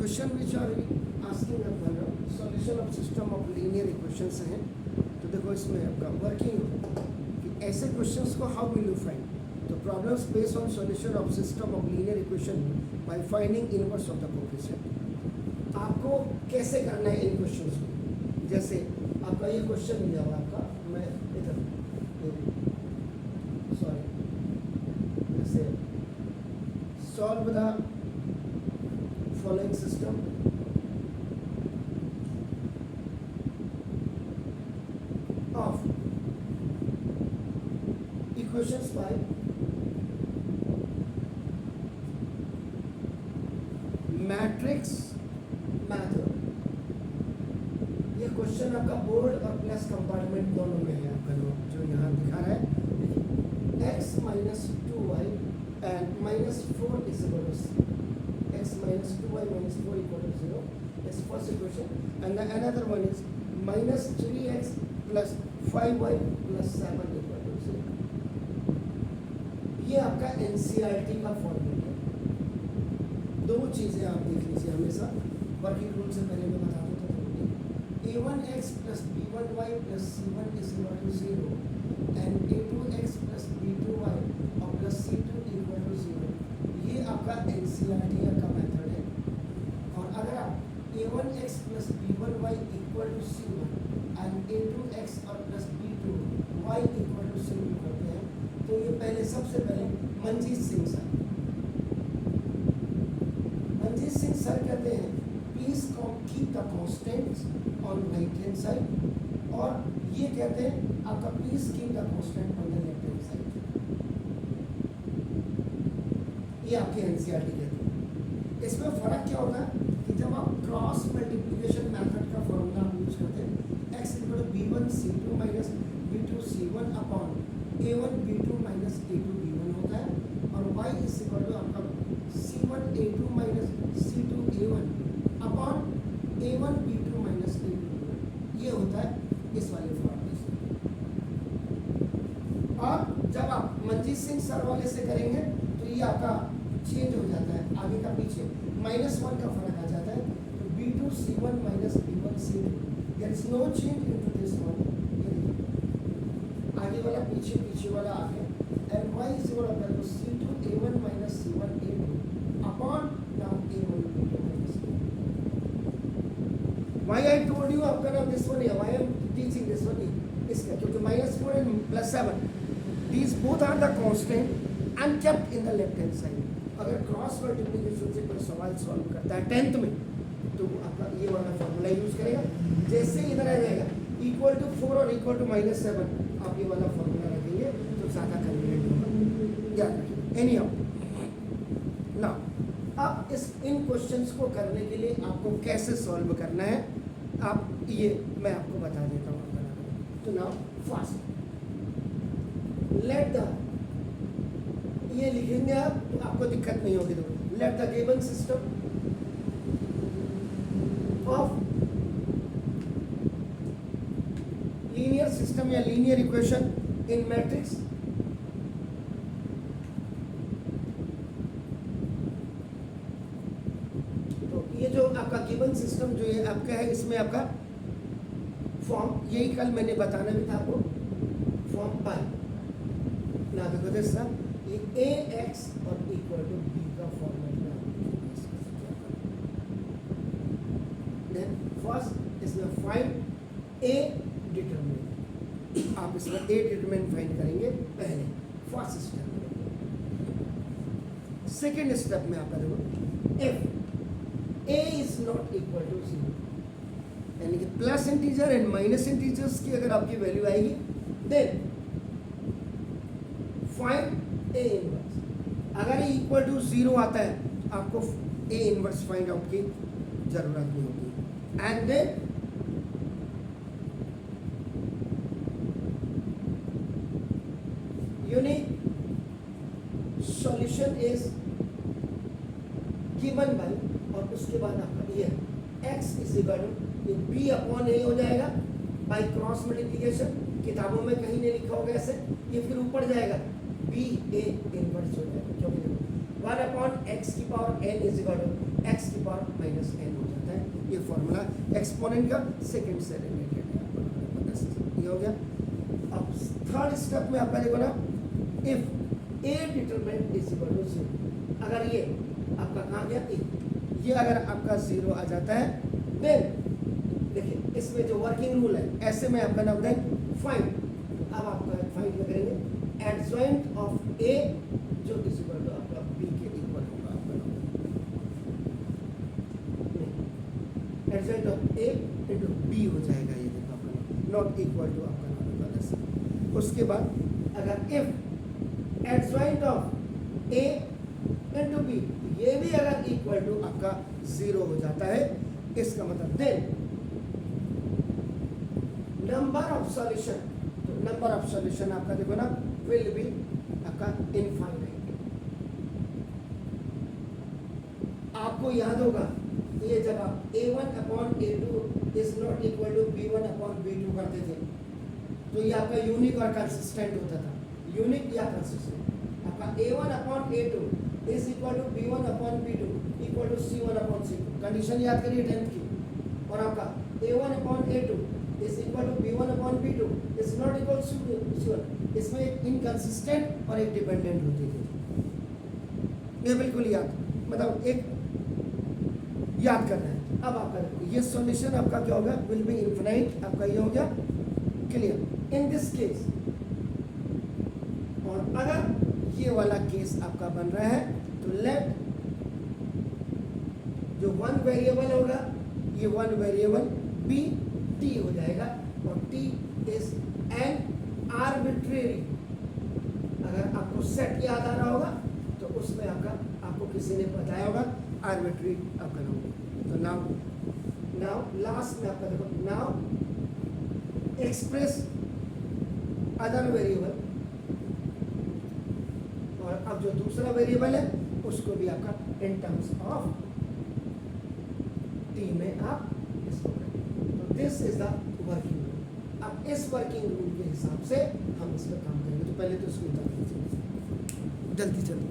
Question which are asking अपन solution of system of linear equations हैं। तो देखो इसमें आपका वर्किंग कि ऐसे क्वेश्चंस को हाउ विल यू फाइंड। तो problems based on solution of system of linear equation by finding inverse of the coefficient. आपको कैसे करना है इन क्वेश्चंस को। जैसे आपका ये क्वेश्चन मिला हुआ आपका, मैं इधर सॉरी जैसे solve the following system of equations by matrix method. ये क्वेश्चन आपका बोर्ड और प्लस कंपार्टमेंट दोनों में है। आपका जो यहाँ दिखा रहा है x minus 2y and minus 4 is equal to x minus 2y minus 4 equal to 0. That's first equation. And the another one is minus 3x plus 5y plus 7 equal to 0. ये आपका NCERT का फॉर्मूला है। दो चीज़ें आप देख लीजिए हमेशा। वर्किंग रूल से पहले मैं बता देता हूँ। a1x plus b1y plus c1 is equal to 0 and a2x plus b2y और plus c2 equal to 0। ये आपका NCERT का मेथड है। और अगर आप a1x plus b1y equal to c1 and a2x और plus b2y equal to c2 करते हैं तो ये पहले सबसे पहले मंजीत सिंह सर कहते हैं please keep the constants on right hand side, और ये कहते हैं आपका please keep the constant on the left hand side. ये आपके NCERT कहते हैं। इसमें फर्क क्या होता है कि जब आप क्रॉस मल्टीप्लिकेशन मेथड का फॉर्मूला यूज करते हैं x equal to b1 c2 minus b2 c1 upon a1 b2 minus a2 b1 होता है, और y इज इक्वल टू आपका c1 a2 minus c2 a1 upon a1 b2 minus a2 b1। ये होता है इस वाले फॉर्मूले से। और जब आप मंजीत सिंह सर वाले से करेंगे तो ये आपका चेंज हो जाता है, आगे का पीछे -1 का फर्क आ जाता है। तो b2 c1 minus b1 c2, there is no change into this one. आगे वाला पीछे, पीछे वाला आगे। And y is equal to c2 a1 minus c1 a2 upon now a1 b2 minus why I told you आपका ना this one है, why I am teaching this one इसका, क्योंकि -4 and +7 these both are the constant and kept in the left hand side। अगर cross multiplication से कोई सवाल solve करता है 10th में तो आपका ये वाला फॉर्मूला यूज करेगा। जैसे इधर आ जाएगा इक्वल टू 4 और इक्वल टू -7 आप ये वाला फॉर्मूला रखेंगे तो ज़्यादा कन्वीनियंट होगा। याद रखिए। एनी हाउ नाउ अब इन क्वेश्चंस को करने के लिए आपको कैसे सॉल्व करना है आप ये मैं आपको बता देता हूँ। तो नाउ फास्ट लेट द, ये लिखेंगे आप तो आपको दिक्कत नहीं होगी। तो let the given system of linear system या लीनियर इक्वेशन इन मैट्रिक्स तो ये जो आपका गिवन सिस्टम जो ये आपका है इसमें आपका फॉर्म यही कल मैंने बताना भी था आपको, फॉर्म बाय ना देखो दिस ये ax और इक्वल टू b का फॉर्मेट में देन फर्स्ट इसमें फाइंड a डिटरमिनेंट। आप इसमें a डिटरमिनेंट फाइंड करेंगे पहले फर्स्ट स्टेप में। सेकेंड स्टेप में आपका देखो if a is not equal to 0 यानी कि plus integer and minus integers की अगर आपकी वैल्यू आएगी देन फाइंड a इनवर्स। अगर ये इक्वल टू 0 आता है आपको a इनवर्स फाइंड आउट की जरूरत नहीं होगी। And then unique solution is given by, और उसके बाद आपका ये x is equal to b upon a हो जाएगा बाय क्रॉस मल्टीप्लिकेशन। किताबों में कहीं नहीं लिखा होगा ऐसे, ये फिर ऊपर जाएगा b a इनवर्स हो जाएगा, क्योंकि 1 अपॉन x की power n is equal to x की पावर माइनस एन हो जाता है। ये फॉर्मूला एक्सपोनेंट का सेकंड से रिलेटेड है। ये हो गया। अब थर्ड स्टेप में आपका देखो ना, if A determinant is equal to 0, अगर ये आपका कहाँ गया ए, ये अगर आपका 0 आ जाता है, देन देखिए इसमें जो वर्किंग रूल है, ऐसे में आपका नाम दें फाइंड। अब आपका फाइंड में करेंगे एडजॉइंट ऑफ ए जो इज इक्वल टू आपका बी के इक्वल होगा। आपका adjoint of A into B हो जाएगा, ये देखो आपका नॉट इक्वल टू आपका नाम होगा ऐसे। उसके बाद अगर if adjoint of A into B, ये भी अगर इक्वल टू आपका 0 हो जाता है, इसका मतलब देन नंबर ऑफ सॉल्यूशन, तो नंबर ऑफ सॉल्यूशन आपका देखो ना विल बी आपका इनफाइनाइट। आपको याद होगा ये जब आप a1 upon a2 is not equal to b1 upon b2 करते थे, तो ये आपका यूनिक और कंसिस्टेंट होता था। यूनिक या कंसिस्टेंट आपका a1 upon a2 is equal to b1 upon b2 equal to c1 upon c2। Condition याद करिए 10th की। और आपका a1 upon a2 is equal to b1 upon b2 is not equal to c1। इसमें एक inconsistent और एक dependent होती थी। ये बिल्कुल याद, मतलब एक याद करना है। अब आपका ये सॉल्यूशन आपका क्या होगा, विल बी इनफिनाइट। आपका ये हो गया क्लियर इन दिस केस। और अगर ये वाला केस आपका बन रहा है, तो लेट जो वन वेरिएबल होगा, ये वन वेरिएबल बी टी हो जाएगा, और टी इज एन आर्बिट्रेरी। अगर आपको सेट याद आ रहा होगा तो उसमें आपको किसी ने बताया होगा आर्बिट्री आपका नाम। तो नाउ लास्ट में आपका देखो, नाउ एक्सप्रेस अदर वेरिएबल, और अब जो दूसरा वेरिएबल है उसको भी आपका इन टर्म्स ऑफ टी में आप इसको करेंगे। तो this is the working rule. अब इस वर्किंग रूल के हिसाब से हम इस पर काम करेंगे। तो पहले तो इसको जल्दी जल्दी